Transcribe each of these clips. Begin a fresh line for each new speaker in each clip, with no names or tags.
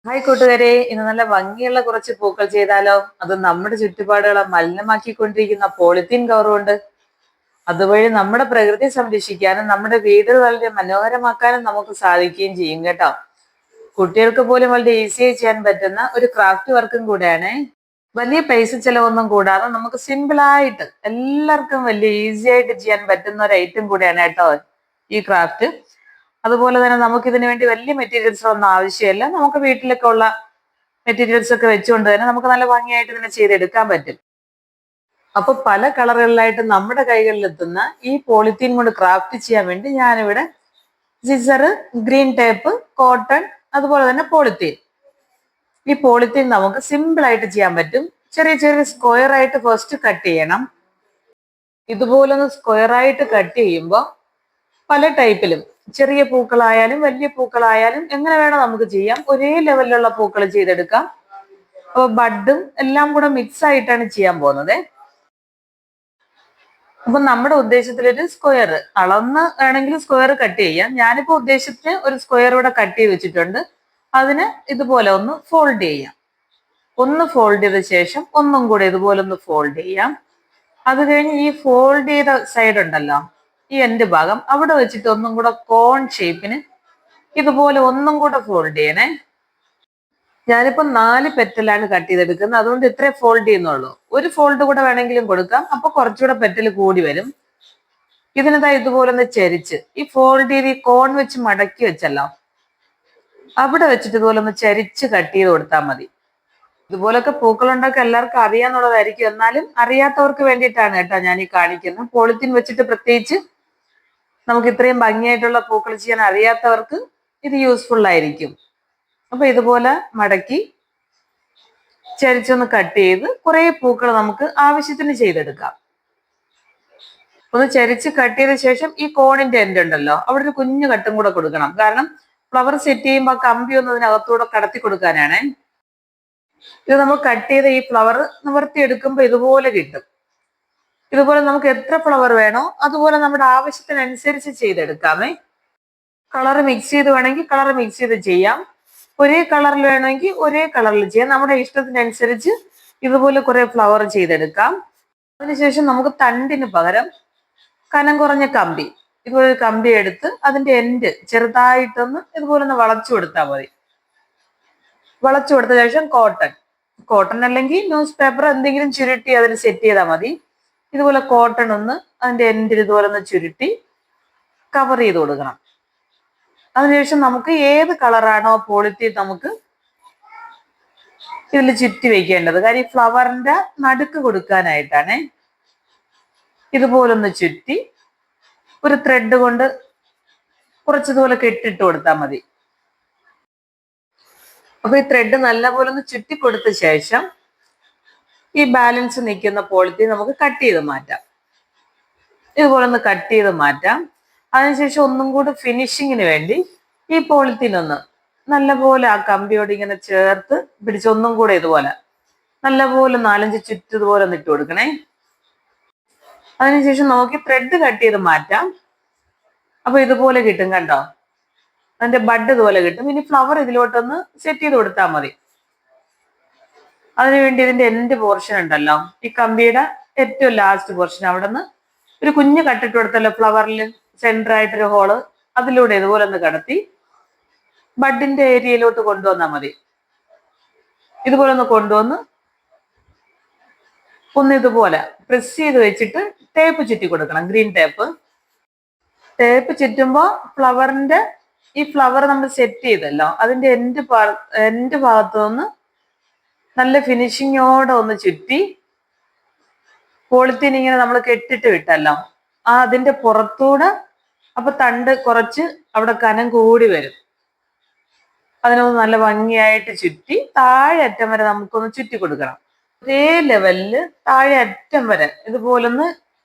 Hi കൂട്ടുകാരെ, ഇന്ന് നല്ല ഭംഗിയുള്ള കുറച്ച് പൂക്കൾ ചെയ്താലോ? അത് നമ്മുടെ ചുറ്റുപാടുകളെ മലിനമാക്കിക്കൊണ്ടിരിക്കുന്ന പോളിത്തീൻ കവർ കൊണ്ട്. അതുവഴി നമ്മുടെ പ്രകൃതി സംരക്ഷിക്കാനും നമ്മുടെ വീടുകൾ വളരെ മനോഹരമാക്കാനും നമുക്ക് സാധിക്കുകയും ചെയ്യും കേട്ടോ. കുട്ടികൾക്ക് പോലും വളരെ ഈസിയായി ചെയ്യാൻ പറ്റുന്ന ഒരു ക്രാഫ്റ്റ് വർക്കും കൂടെയാണ്. വലിയ പൈസ ചെലവൊന്നും കൂടാതെ നമുക്ക് സിമ്പിൾ ആയിട്ട് എല്ലാവർക്കും വലിയ ഈസി ആയിട്ട് ചെയ്യാൻ പറ്റുന്ന ഒരു ഐറ്റം കൂടെയാണ് കേട്ടോ ഈ ക്രാഫ്റ്റ്. അതുപോലെ തന്നെ നമുക്ക് ഇതിനു വേണ്ടി വലിയ മെറ്റീരിയൽസ് ഒന്നും ആവശ്യമില്ല. നമുക്ക് വീട്ടിലൊക്കെ ഉള്ള മെറ്റീരിയൽസ് ഒക്കെ വെച്ചുകൊണ്ട് തന്നെ നമുക്ക് നല്ല ഭംഗിയായിട്ട് ഇതിനെ ചെയ്തെടുക്കാൻ പറ്റും. അപ്പൊ പല കളറുകളിലായിട്ട് നമ്മുടെ കൈകളിൽ എത്തുന്ന ഈ പോളിത്തീൻ കൊണ്ട് ക്രാഫ്റ്റ് ചെയ്യാൻ വേണ്ടി ഞാനിവിടെ സിസർ, ഗ്രീൻ ടേപ്പ്, കോട്ടൺ, അതുപോലെ തന്നെ പോളിത്തീൻ. ഈ പോളിത്തീൻ നമുക്ക് സിമ്പിൾ ആയിട്ട് ചെയ്യാൻ പറ്റും. ചെറിയ ചെറിയ സ്ക്വയർ ആയിട്ട് ഫസ്റ്റ് കട്ട് ചെയ്യണം. ഇതുപോലൊന്ന് സ്ക്വയർ ആയിട്ട് കട്ട് ചെയ്യുമ്പോൾ പല ടൈപ്പിലും ചെറിയ പൂക്കളായാലും വലിയ പൂക്കളായാലും എങ്ങനെ വേണം നമുക്ക് ചെയ്യാം. ഒരേ ലെവലിലുള്ള പൂക്കൾ ചെയ്തെടുക്കാം. അപ്പോൾ ബഡും എല്ലാം കൂടെ മിക്സ് ആയിട്ടാണ് ചെയ്യാൻ പോകുന്നത്. അപ്പൊ നമ്മുടെ ഉദ്ദേശത്തിലൊരു സ്ക്വയർ അളന്ന് വേണമെങ്കിൽ സ്ക്വയർ കട്ട് ചെയ്യാം. ഞാനിപ്പോ ഉദ്ദേശത്തിന് ഒരു സ്ക്വയർ ഇവിടെ കട്ട് ചെയ്ത് വെച്ചിട്ടുണ്ട്. അതിന് ഇതുപോലെ ഒന്ന് ഫോൾഡ് ചെയ്യാം. ഒന്ന് ഫോൾഡ് ചെയ്ത ശേഷം ഒന്നും കൂടെ ഇതുപോലെ ഒന്ന് ഫോൾഡ് ചെയ്യാം. അത് കഴിഞ്ഞ് ഈ ഫോൾഡ് ചെയ്ത സൈഡ് ഉണ്ടല്ലോ, ഈ എൻഡ് ഭാഗം അവിടെ വെച്ചിട്ട് ഒന്നും കൂടെ കോൺ ഷേപ്പിന് ഇതുപോലെ ഒന്നും കൂടെ ഫോൾഡ് ചെയ്യണേ. ഞാനിപ്പോ 4 പെറ്റലാണ് കട്ട് ചെയ്തെടുക്കുന്നത്, അതുകൊണ്ട് ഇത്രേ ഫോൾഡ് ചെയ്യുന്നുള്ളൂ. ഒരു ഫോൾഡ് കൂടെ വേണമെങ്കിലും കൊടുക്കാം, അപ്പൊ കുറച്ചുകൂടെ പെറ്റൽ കൂടി വരും. ഇതിനിതാ ഇതുപോലെ ഒന്ന് ചരിച്ച് ഈ ഫോൾഡ് ചെയ്ത് ഈ കോൺ വെച്ച് മടക്കി വെച്ചല്ലോ, അവിടെ വെച്ചിട്ട് ഇതുപോലെ ഒന്ന് ചരിച്ച് കട്ട് ചെയ്ത് കൊടുത്താൽ മതി. ഇതുപോലൊക്കെ പൂക്കളുണ്ടാക്കാൻ എല്ലാവർക്കും അറിയാന്നുള്ളതായിരിക്കും, എന്നാലും അറിയാത്തവർക്ക് വേണ്ടിയിട്ടാണ് കേട്ടോ ഞാൻ ഈ കാണിക്കുന്നത്. പോളിത്തീൻ വെച്ചിട്ട് പ്രത്യേകിച്ച് നമുക്ക് ഇത്രയും ഭംഗിയായിട്ടുള്ള പൂക്കൾ ചെയ്യാൻ അറിയാത്തവർക്ക് ഇത് യൂസ്ഫുൾ ആയിരിക്കും. അപ്പൊ ഇതുപോലെ മടക്കി ചരിച്ചൊന്ന് കട്ട് ചെയ്ത് കുറെ പൂക്കൾ നമുക്ക് ആവശ്യത്തിന് ചെയ്തെടുക്കാം. ഒന്ന് ചരിച്ച് കട്ട് ചെയ്ത ശേഷം ഈ കോണിന്റെ എൻഡ് ഉണ്ടല്ലോ, അവിടെ ഒരു കുഞ്ഞു കട്ടും കൂടെ കൊടുക്കണം. കാരണം ഫ്ലവർ സെറ്റ് ചെയ്യുമ്പോൾ ആ കമ്പി ഒന്ന് അതിനകത്തൂടെ കടത്തി കൊടുക്കാനാണ്. ഇത് നമ്മൾ കട്ട് ചെയ്ത ഈ ഫ്ലവർ നിവർത്തി എടുക്കുമ്പോൾ ഇതുപോലെ കിട്ടും. ഇതുപോലെ നമുക്ക് എത്ര ഫ്ലവർ വേണോ അതുപോലെ നമ്മുടെ ആവശ്യത്തിനനുസരിച്ച് ചെയ്തെടുക്കാമേ. കളർ മിക്സ് ചെയ്ത് വേണമെങ്കിൽ കളർ മിക്സ് ചെയ്ത് ചെയ്യാം. ഒരേ കളറിൽ വേണമെങ്കിൽ ഒരേ കളറിൽ ചെയ്യാം. നമ്മുടെ ഇഷ്ടത്തിനനുസരിച്ച് ഇതുപോലെ കുറെ ഫ്ലവർ ചെയ്തെടുക്കാം. അതിനുശേഷം നമുക്ക് തണ്ടിന് പകരം കനം കുറഞ്ഞ കമ്പി, ഇതുപോലെ കമ്പി എടുത്ത് അതിന്റെ എൻഡ് ചെറുതായിട്ടൊന്ന് ഇതുപോലെ ഒന്ന് വളച്ചു കൊടുത്താൽ മതി. വളച്ചു കൊടുത്ത ശേഷം കോട്ടൺ അല്ലെങ്കിൽ ന്യൂസ് പേപ്പർ എന്തെങ്കിലും ചുരുട്ടി അതിൽ സെറ്റ് ചെയ്താൽ മതി. ഇതുപോലെ കോട്ടൺ ഒന്ന് അതിന്റെ എൻഡിൽ ഇതുപോലെ ഒന്ന് ചുരുട്ടി കവർ ചെയ്ത് കൊടുക്കണം. അതിനുശേഷം നമുക്ക് ഏത് കളറാണോ പോളിത്തീൻ നമുക്ക് ഇതിൽ ചുറ്റി വെക്കേണ്ടത്, കാര്യം ഈ ഫ്ലവറിന്റെ നടുക്ക് കൊടുക്കാനായിട്ടാണ്. ഇതുപോലൊന്ന് ചുറ്റി ഒരു ത്രെഡ് കൊണ്ട് കുറച്ചതുപോലെ കെട്ടിട്ട് കൊടുത്താൽ മതി. അപ്പൊ ഈ ത്രെഡ് നല്ലപോലെ ഒന്ന് ചുറ്റി കൊടുത്ത ശേഷം ഈ ബാലൻസ് നിൽക്കുന്ന പോളിത്തീൻ നമുക്ക് കട്ട് ചെയ്ത് മാറ്റാം. ഇതുപോലെ ഒന്ന് കട്ട് ചെയ്ത് മാറ്റാം. അതിനുശേഷം ഒന്നും കൂടി ഫിനിഷിങ്ങിന് വേണ്ടി ഈ പോളിത്തീൻ ഒന്ന് നല്ലപോലെ ആ കമ്പിയോട് ഇങ്ങനെ ചേർത്ത് പിടിച്ച് ഒന്നും കൂടെ ഇതുപോലെ നല്ലപോലെ 4-5 ചുറ്റ് ഇതുപോലെ ഒന്ന് ഇട്ട് കൊടുക്കണേ. അതിനുശേഷം നോക്കി ത്രെഡ് കട്ട് ചെയ്ത് മാറ്റാം. അപ്പൊ ഇതുപോലെ കിട്ടും കണ്ടോ, അതിന്റെ ബഡ് ഇതുപോലെ കിട്ടും. ഇനി ഫ്ലവർ ഇതിലോട്ടൊന്ന് സെറ്റ് ചെയ്ത് കൊടുത്താൽ മതി. അതിനുവേണ്ടി ഇതിന്റെ എൻഡ് പോർഷൻ ഉണ്ടല്ലോ, ഈ കമ്പിയുടെ ഏറ്റവും ലാസ്റ്റ് പോർഷൻ, അവിടെ നിന്ന് ഒരു കുഞ്ഞ് കട്ടിട്ട് കൊടുത്തല്ലോ ഫ്ലവറിൽ സെന്റർ ആയിട്ടൊരു ഹോള്, അതിലൂടെ ഇതുപോലെ ഒന്ന് കടത്തി ബഡിന്റെ ഏരിയയിലോട്ട് കൊണ്ടുവന്നാൽ മതി. ഇതുപോലെ ഒന്ന് കൊണ്ടുവന്ന് ഒന്ന് ഇതുപോലെ പ്രസ് ചെയ്ത് വെച്ചിട്ട് ടേപ്പ് ചുറ്റി കൊടുക്കണം, ഗ്രീൻ ടേപ്പ്. ടേപ്പ് ചുറ്റുമ്പോൾ ഫ്ലവറിന്റെ ഈ ഫ്ലവർ നമ്മൾ സെറ്റ് ചെയ്തല്ലോ അതിന്റെ എൻഡ് ഭാഗത്തു നിന്ന് നല്ല ഫിനിഷിങ്ങോടെ ഒന്ന് ചുറ്റി പോളിത്തീൻ ഇങ്ങനെ നമ്മൾ കെട്ടിട്ട് വിട്ടല്ലോ അതിന്റെ പുറത്തൂടെ, അപ്പൊ തണ്ട് കുറച്ച് അവിടെ കനം കൂടി വരും. അതിനൊന്ന് നല്ല ഭംഗിയായിട്ട് ചുറ്റി താഴെ അറ്റം വരെ നമുക്കൊന്ന് ചുറ്റി കൊടുക്കണം. ഒരേ ലെവലില് താഴെ അറ്റം വരെ ഇതുപോലൊന്ന്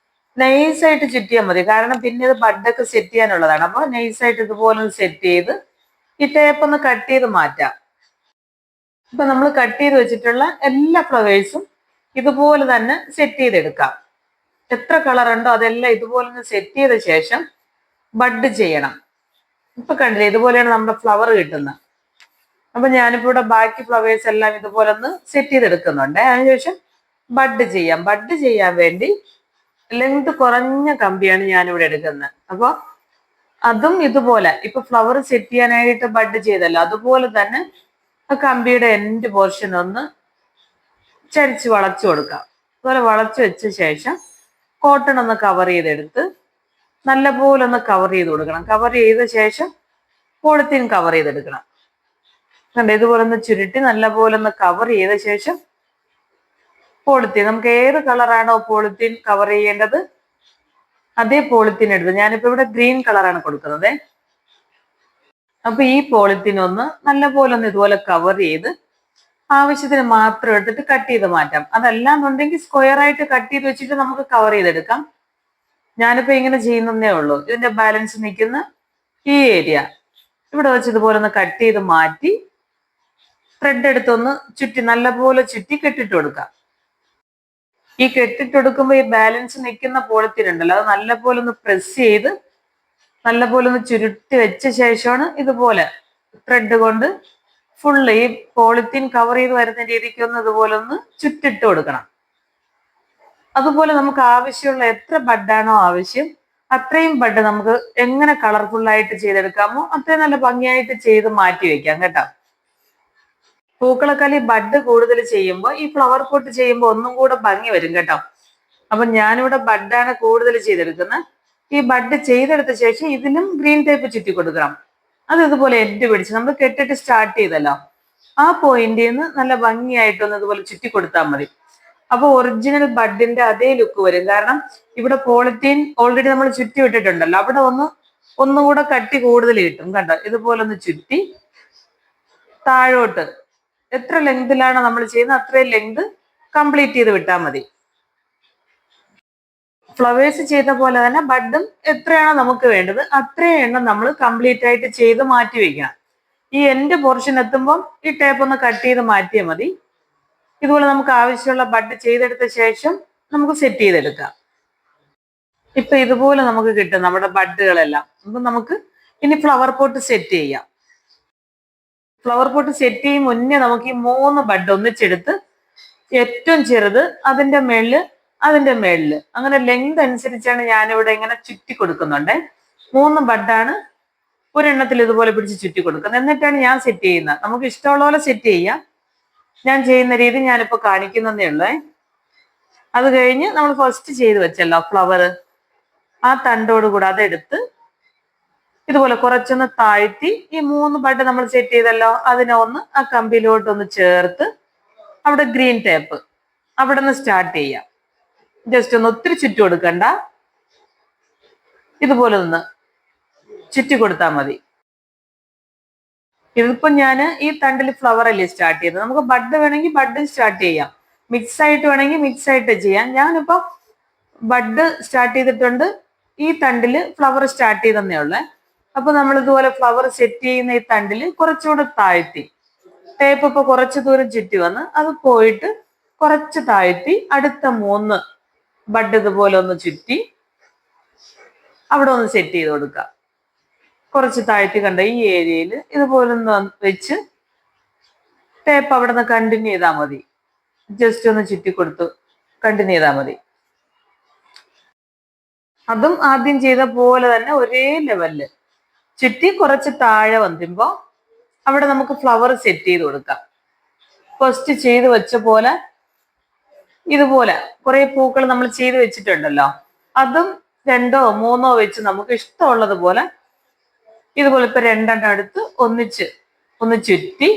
നൈസായിട്ട് ചുറ്റിയാൽ മതി. കാരണം പിന്നെ ഇത് ബഡൊക്കെ സെറ്റ് ചെയ്യാനുള്ളതാണ്. അപ്പൊ നൈസായിട്ട് ഇതുപോലെ ഒന്ന് സെറ്റ് ചെയ്ത് ഈ ടേപ്പ് ഒന്ന് കട്ട് ചെയ്ത് മാറ്റാം. ഇപ്പൊ നമ്മൾ കട്ട് ചെയ്ത് വെച്ചിട്ടുള്ള എല്ലാ ഫ്ലവേഴ്സും ഇതുപോലെ തന്നെ സെറ്റ് ചെയ്തെടുക്കാം. എത്ര കളർ ഉണ്ടോ അതെല്ലാം ഇതുപോലെ ഒന്ന് സെറ്റ് ചെയ്ത ശേഷം ബഡ് ചെയ്യണം. ഇപ്പൊ കണ്ടില്ലേ, ഇതുപോലെയാണ് നമ്മുടെ ഫ്ലവർ കിട്ടുന്നത്. അപ്പൊ ഞാനിപ്പോ ഇവിടെ ബാക്കി ഫ്ലവേഴ്സ് എല്ലാം ഇതുപോലെ ഒന്ന് സെറ്റ് ചെയ്തെടുക്കുന്നുണ്ട്. അതിനുശേഷം ബഡ് ചെയ്യാൻ വേണ്ടി ലെങ്ത് കുറഞ്ഞ കമ്പിയാണ് ഞാനിവിടെ എടുക്കുന്നത്. അപ്പൊ അതും ഇതുപോലെ ഇപ്പൊ ഫ്ലവർ സെറ്റ് ചെയ്യാനായിട്ട് ബഡ് ചെയ്തല്ലോ, അതുപോലെ തന്നെ ആ കമ്പിയുടെ എൻഡ് പോർഷൻ ഒന്ന് ചരിച്ച് വളച്ചു കൊടുക്കാം. അതുപോലെ വളച്ചു വെച്ച ശേഷം കോട്ടൺ ഒന്ന് കവർ ചെയ്തെടുത്ത് നല്ലപോലെ ഒന്ന് കവർ ചെയ്ത് കൊടുക്കണം. കവർ ചെയ്ത ശേഷം പോളിത്തീൻ കവർ ചെയ്തെടുക്കണം. കണ്ടോ, ഇതുപോലെ ഒന്ന് ചുരുട്ടി നല്ലപോലെ ഒന്ന് കവർ ചെയ്ത ശേഷം പോളിത്തീൻ, നമുക്ക് ഏത് കളറാണോ പോളിത്തീൻ കവർ ചെയ്യേണ്ടത് അതേ പോളിത്തീൻ എടുത്ത്, ഞാനിപ്പോ ഇവിടെ ഗ്രീൻ കളറാണ് കൊടുക്കുന്നത്. അപ്പൊ ഈ പോളിത്തീൻ ഒന്ന് നല്ലപോലെ ഒന്ന് ഇതുപോലെ കവർ ചെയ്ത് ആവശ്യത്തിന് മാത്രം എടുത്തിട്ട് കട്ട് ചെയ്ത് മാറ്റാം. അതല്ലാന്നുണ്ടെങ്കിൽ സ്ക്വയർ ആയിട്ട് കട്ട് ചെയ്ത് വെച്ചിട്ട് നമുക്ക് കവർ ചെയ്തെടുക്കാം. ഞാനിപ്പോ ഇങ്ങനെ ചെയ്യുന്നതേ ഉള്ളൂ. ഇതിന്റെ ബാലൻസ് നിൽക്കുന്ന ഈ ഏരിയ ഇവിടെ വെച്ച് ഇതുപോലെ ഒന്ന് കട്ട് ചെയ്ത് മാറ്റി ത്രെഡ് എടുത്തൊന്ന് ചുറ്റി നല്ലപോലെ ചുറ്റി കെട്ടിട്ട് കൊടുക്കാം. ഈ കെട്ടിട്ട് കൊടുക്കുമ്പോൾ ഈ ബാലൻസ് നിൽക്കുന്ന പോളിത്തീൻ ഉണ്ടല്ലോ, അത് നല്ലപോലെ ഒന്ന് പ്രസ് ചെയ്ത് നല്ലപോലെ ഒന്ന് ചുരുട്ടി വെച്ച ശേഷമാണ് ഇതുപോലെ ത്രെഡ് കൊണ്ട് ഫുള്ള് ഈ പോളിത്തീൻ കവർ ചെയ്ത് വരുന്ന രീതിക്ക് ഒന്ന് ഇതുപോലെ ഒന്ന് ചുറ്റിട്ട് കൊടുക്കണം. അതുപോലെ നമുക്ക് ആവശ്യമുള്ള എത്ര ബഡാണോ ആവശ്യം അത്രയും ബഡ് നമുക്ക് എങ്ങനെ കളർഫുൾ ആയിട്ട് ചെയ്തെടുക്കാമോ അത്രയും നല്ല ഭംഗിയായിട്ട് ചെയ്ത് മാറ്റി വെക്കാം കേട്ടോ. പൂക്കളക്കാലി ബഡ് കൂടുതൽ ചെയ്യുമ്പോൾ ഈ ഫ്ലവർ പോട്ട് ചെയ്യുമ്പോൾ ഒന്നും കൂടെ ഭംഗി വരും കേട്ടോ. അപ്പൊ ഞാനിവിടെ ബഡാണ് കൂടുതൽ ചെയ്തെടുക്കുന്നത്. ഈ ബഡ് ചെയ്തെടുത്ത ശേഷം ഇതിലും ഗ്രീൻ ടേപ്പ് ചുറ്റി കൊടുക്കണം. അത് ഇതുപോലെ എൻഡ് പിടിച്ച് നമ്മൾ കെട്ടിട്ട് സ്റ്റാർട്ട് ചെയ്തല്ലോ, ആ പോയിന്റിൽ നിന്ന് നല്ല ഭംഗിയായിട്ടൊന്ന് ഇതുപോലെ ചുറ്റി കൊടുത്താൽ മതി. അപ്പൊ ഒറിജിനൽ ബഡിന്റെ അതേ ലുക്ക് വരും. കാരണം ഇവിടെ പോളിത്തീൻ ഓൾറെഡി നമ്മൾ ചുറ്റി വിട്ടിട്ടുണ്ടല്ലോ, അവിടെ ഒന്നുകൂടെ കട്ടി കൂടുതൽ കിട്ടും. കണ്ടോ, ഇതുപോലെ ഒന്ന് ചുറ്റി താഴോട്ട് എത്ര ലെങ്തിലാണ് നമ്മൾ ചെയ്യുന്നത് അത്രയും ലെങ്ത് കംപ്ലീറ്റ് ചെയ്ത് വിട്ടാൽ മതി. ഫ്ലവേഴ്സ് ചെയ്ത പോലെ തന്നെ ബഡും എത്രയാണോ നമുക്ക് വേണ്ടത് അത്രയും എണ്ണം നമ്മൾ കംപ്ലീറ്റ് ആയിട്ട് ചെയ്ത് മാറ്റി വെക്കണം. ഈ എൻഡ് പോർഷൻ എത്തുമ്പോൾ ഈ ടേപ്പ് ഒന്ന് കട്ട് ചെയ്ത് മാറ്റിയാൽ മതി. ഇതുപോലെ നമുക്ക് ആവശ്യമുള്ള ബഡ് ചെയ്തെടുത്ത ശേഷം നമുക്ക് സെറ്റ് ചെയ്തെടുക്കാം. ഇപ്പൊ ഇതുപോലെ നമുക്ക് കിട്ടും നമ്മുടെ ബഡുകളെല്ലാം. അപ്പൊ നമുക്ക് ഇനി ഫ്ലവർ പോട്ട് സെറ്റ് ചെയ്യാം. ഫ്ലവർ പോട്ട് സെറ്റ് ചെയ്യും മുന്നേ നമുക്ക് ഈ 3 ബഡ് ഒന്നിച്ചെടുത്ത് ഏറ്റവും ചെറുത് അതിന്റെ മേളില് അങ്ങനെ ലെങ്ത് അനുസരിച്ചാണ് ഞാനിവിടെ ഇങ്ങനെ ചുറ്റി കൊടുക്കുന്നുണ്ട്. 3 ബഡാണ് ഒരെണ്ണത്തിൽ ഇതുപോലെ പിടിച്ച് ചുറ്റി കൊടുക്കുന്നത്. എന്നിട്ടാണ് ഞാൻ സെറ്റ് ചെയ്യുന്നത്. നമുക്ക് ഇഷ്ടമുള്ള പോലെ സെറ്റ് ചെയ്യാം. ഞാൻ ചെയ്യുന്ന രീതി ഞാനിപ്പോ കാണിക്കുന്നതേ ഉള്ളേ. അത് കഴിഞ്ഞ് നമ്മൾ ഫസ്റ്റ് ചെയ്ത് വെച്ചല്ലോ ഫ്ലവർ, ആ തണ്ടോട് കൂടെ അതെടുത്ത് ഇതുപോലെ കുറച്ചൊന്ന് താഴ്ത്തി ഈ 3 ബഡ് നമ്മൾ സെറ്റ് ചെയ്തല്ലോ അതിനെ ഒന്ന് ആ കമ്പിയിലോട്ടൊന്ന് ചേർത്ത് അവിടെ ഗ്രീൻ ടേപ്പ് അവിടെ നിന്ന് സ്റ്റാർട്ട് ചെയ്യാം. ജസ്റ്റ് ഒന്ന് ഒത്തിരി ചുറ്റി കൊടുക്കണ്ട, ഇതുപോലെ ഒന്ന് ചുറ്റി കൊടുത്താൽ മതി. ഇതിപ്പോ ഞാൻ ഈ തണ്ടിൽ ഫ്ലവർ അല്ലേ സ്റ്റാർട്ട് ചെയ്തത്. നമുക്ക് ബഡ് വേണമെങ്കിൽ ബഡ് സ്റ്റാർട്ട് ചെയ്യാം, മിക്സ് ആയിട്ട് വേണമെങ്കിൽ മിക്സ് ആയിട്ട് ചെയ്യാം. ഞാനിപ്പോ ബഡ് സ്റ്റാർട്ട് ചെയ്തിട്ടുണ്ട്, ഈ തണ്ടില് ഫ്ലവർ സ്റ്റാർട്ട് ചെയ്തേ ഉള്ളേ. അപ്പൊ നമ്മൾ ഇതുപോലെ ഫ്ലവർ സെറ്റ് ചെയ്യുന്ന ഈ തണ്ടില് കുറച്ചുകൂടെ താഴ്ത്തി ടേപ്പ് ഇപ്പൊ കുറച്ച് ദൂരം ചുറ്റി വന്ന് അത് പോയിട്ട് കുറച്ച് താഴ്ത്തി അടുത്ത 3 ബഡ് ഇതുപോലെ ഒന്ന് ചുറ്റി അവിടെ ഒന്ന് സെറ്റ് ചെയ്ത് കൊടുക്കാം. കുറച്ച് താഴ്ത്തി കണ്ട ഈ ഏരിയയിൽ ഇതുപോലെ ഒന്ന് വെച്ച് ടേപ്പ് അവിടെ നിന്ന് കണ്ടിന്യൂ ചെയ്താൽ മതി. ജസ്റ്റ് ഒന്ന് ചുറ്റി കൊടുത്തു കണ്ടിന്യൂ ചെയ്താൽ മതി. അതും ആദ്യം ചെയ്ത പോലെ തന്നെ ഒരേ ലെവലില് ചുറ്റി കുറച്ച് താഴെ വന്നുമ്പോ അവിടെ നമുക്ക് ഫ്ലവർ സെറ്റ് ചെയ്ത് കൊടുക്കാം. ഫസ്റ്റ് ചെയ്ത് വെച്ച പോലെ ഇതുപോലെ കുറെ പൂക്കൾ നമ്മൾ ചെയ്ത് വെച്ചിട്ടുണ്ടല്ലോ, അതും 2ഓ 3ഓ വെച്ച് നമുക്ക് ഇഷ്ടമുള്ളത് പോലെ ഇതുപോലെ ഇപ്പൊ 2എണ്ണം എടുത്ത് ഒന്ന് ചുറ്റി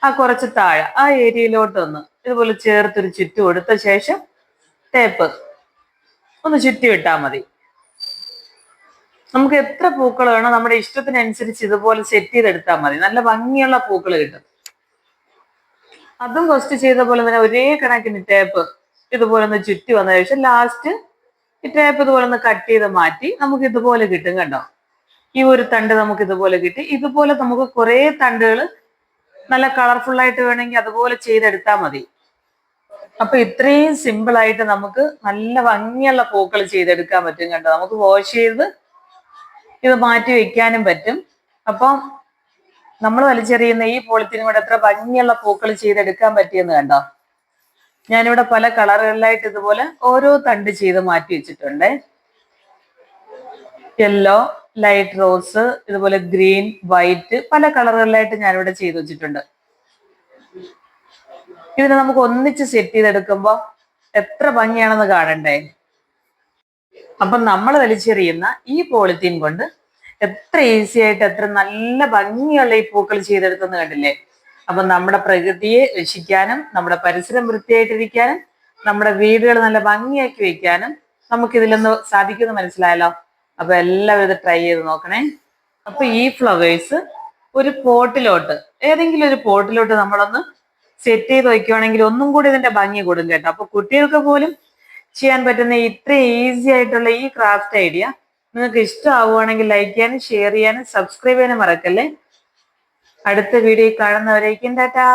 ആ കുറച്ച് താഴെ ആ ഏരിയയിലോട്ടൊന്ന് ഇതുപോലെ ചേർത്തൊരു ചുറ്റി കൊടുത്ത ശേഷം ടേപ്പ് ഒന്ന് ചുറ്റി വിട്ടാൽ മതി. നമുക്ക് എത്ര പൂക്കൾ വേണോ നമ്മുടെ ഇഷ്ടത്തിനനുസരിച്ച് ഇതുപോലെ സെറ്റ് ചെയ്തെടുത്താൽ മതി. നല്ല ഭംഗിയുള്ള പൂക്കൾ കിട്ടും. അതും ഫസ്റ്റ് ചെയ്ത പോലെ തന്നെ ഒരേ കണക്കിന് ടേപ്പ് ഇതുപോലെ ഒന്ന് ചുറ്റി വന്ന ശേഷം ലാസ്റ്റ് ഈ ടേപ്പ് ഇതുപോലെ ഒന്ന് കട്ട് ചെയ്ത് മാറ്റി നമുക്ക് ഇതുപോലെ കിട്ടും. കണ്ടോ, ഈ ഒരു തണ്ട് നമുക്ക് ഇതുപോലെ കിട്ടി. ഇതുപോലെ നമുക്ക് കുറെ തണ്ടുകൾ നല്ല കളർഫുൾ ആയിട്ട് വേണമെങ്കിൽ അതുപോലെ ചെയ്തെടുത്താൽ മതി. അപ്പൊ ഇത്രയും സിമ്പിൾ ആയിട്ട് നമുക്ക് നല്ല ഭംഗിയുള്ള പൂക്കൾ ചെയ്തെടുക്കാൻ പറ്റും. കണ്ടോ, നമുക്ക് വാഷ് ചെയ്ത് ഇത് മാറ്റി വെക്കാനും പറ്റും. അപ്പം നമ്മൾ വലിച്ചെറിയുന്ന ഈ പോളിത്തീൻ കൊണ്ട് എത്ര ഭംഗിയുള്ള പൂക്കൾ ചെയ്തെടുക്കാൻ പറ്റിയെന്ന് കണ്ടോ. ഞാനിവിടെ പല കളറുകളിലായിട്ട് ഇതുപോലെ ഓരോ തണ്ട് ചെയ്ത് മാറ്റി വെച്ചിട്ടുണ്ട്. യെല്ലോ, ലൈറ്റ് റോസ്, ഇതുപോലെ ഗ്രീൻ, വൈറ്റ്, പല കളറുകളിലായിട്ട് ഞാനിവിടെ ചെയ്ത് വെച്ചിട്ടുണ്ട്. ഇതിനെ നമുക്ക് ഒന്നിച്ച് സെറ്റ് ചെയ്തെടുക്കുമ്പോ എത്ര ഭംഗിയാണെന്ന് കാണണ്ടേ. അപ്പൊ നമ്മൾ വലിച്ചെറിയുന്ന ഈ പോളിത്തീൻ കൊണ്ട് എത്ര ഈസി ആയിട്ട് എത്ര നല്ല ഭംഗിയുള്ള ഈ പൂക്കൾ ചെയ്തെടുത്തെന്ന് കണ്ടില്ലേ. അപ്പൊ നമ്മുടെ പ്രകൃതിയെ രക്ഷിക്കാനും നമ്മുടെ പരിസരം വൃത്തിയായിട്ടിരിക്കാനും നമ്മുടെ വീടുകൾ നല്ല ഭംഗിയാക്കി വെക്കാനും നമുക്കിതിലൊന്ന് സാധിക്കുമെന്ന് മനസ്സിലായല്ലോ. അപ്പൊ എല്ലാവരും ഇത് ട്രൈ ചെയ്ത് നോക്കണേ. അപ്പൊ ഈ ഫ്ലവേഴ്സ് ഒരു പോട്ടിലോട്ട്, ഏതെങ്കിലും ഒരു പോട്ടിലോട്ട് നമ്മളൊന്ന് സെറ്റ് ചെയ്ത് വയ്ക്കുവാണെങ്കിൽ ഒന്നും കൂടി ഇതിന്റെ ഭംഗി കൂടും കേട്ടോ. അപ്പൊ കുട്ടികൾക്ക് പോലും ചെയ്യാൻ പറ്റുന്ന ഇത്ര ഈസി ആയിട്ടുള്ള ഈ ക്രാഫ്റ്റ് ഐഡിയ നിങ്ങൾക്ക് ഇഷ്ടമാവുകയാണെങ്കിൽ ലൈക്ക് ചെയ്യാനും ഷെയർ ചെയ്യാനും സബ്സ്ക്രൈബ് ചെയ്യാനും മറക്കല്ലേ. അടുത്ത വീഡിയോ കാണുന്നവരേക്കും ടാറ്റാ.